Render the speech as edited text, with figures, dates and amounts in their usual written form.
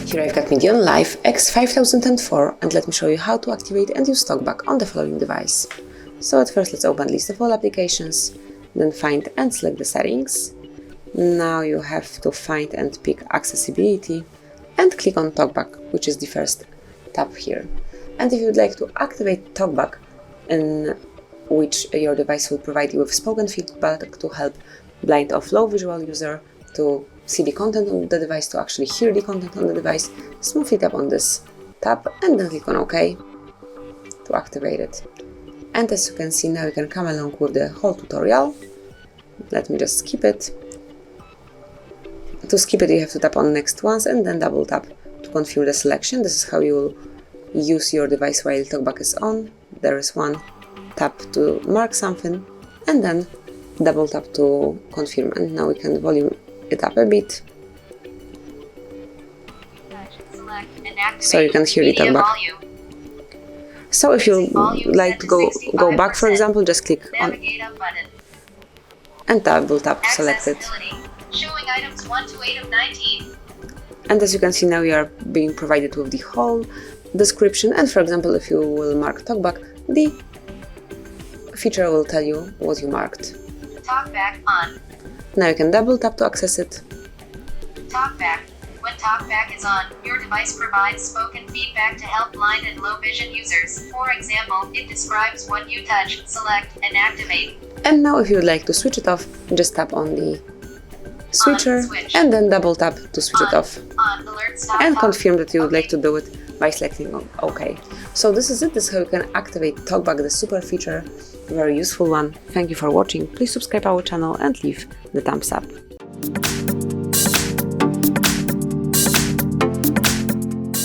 Here I've got MEDION Life X5004 and let me show you how to activate and use TalkBack on the following device. So at first let's open list of all applications, then find and select the settings. Now you have to find and pick accessibility and click on TalkBack, which is the first tab here. And if you'd like to activate TalkBack, in which your device will provide you with spoken feedback to help blind or low visual user to see the content on the device, to actually hear the content on the device, smoothly tap on this tab and then click on OK to activate it. And as you can see, now you can come along with the whole tutorial. Let me just skip it. To skip it, you have to tap on next once and then double tap to confirm the selection. This is how you will use your device while TalkBack is on. There is one tap to mark something and then double tap to confirm. And now we can volume it up a bit so you can hear the TalkBack. So if you like to go back, for example, just click on and double tap to select it. And as you can see, now you are being provided with the whole description, and for example, if you will mark TalkBack, the feature will tell you what you marked. TalkBack on. Now you can double tap to access it. TalkBack. When TalkBack is on, your device provides spoken feedback to help blind and low vision users. For example, it describes what you touch, select, and activate. And now if you would like to switch it off, just tap on the switcher and then double tap to switch it off. And confirm that you would like to do it by selecting OK. So this is it. This is how you can activate TalkBack, the super feature. Very useful one. Thank you for watching. Please subscribe our channel and leave the thumbs up.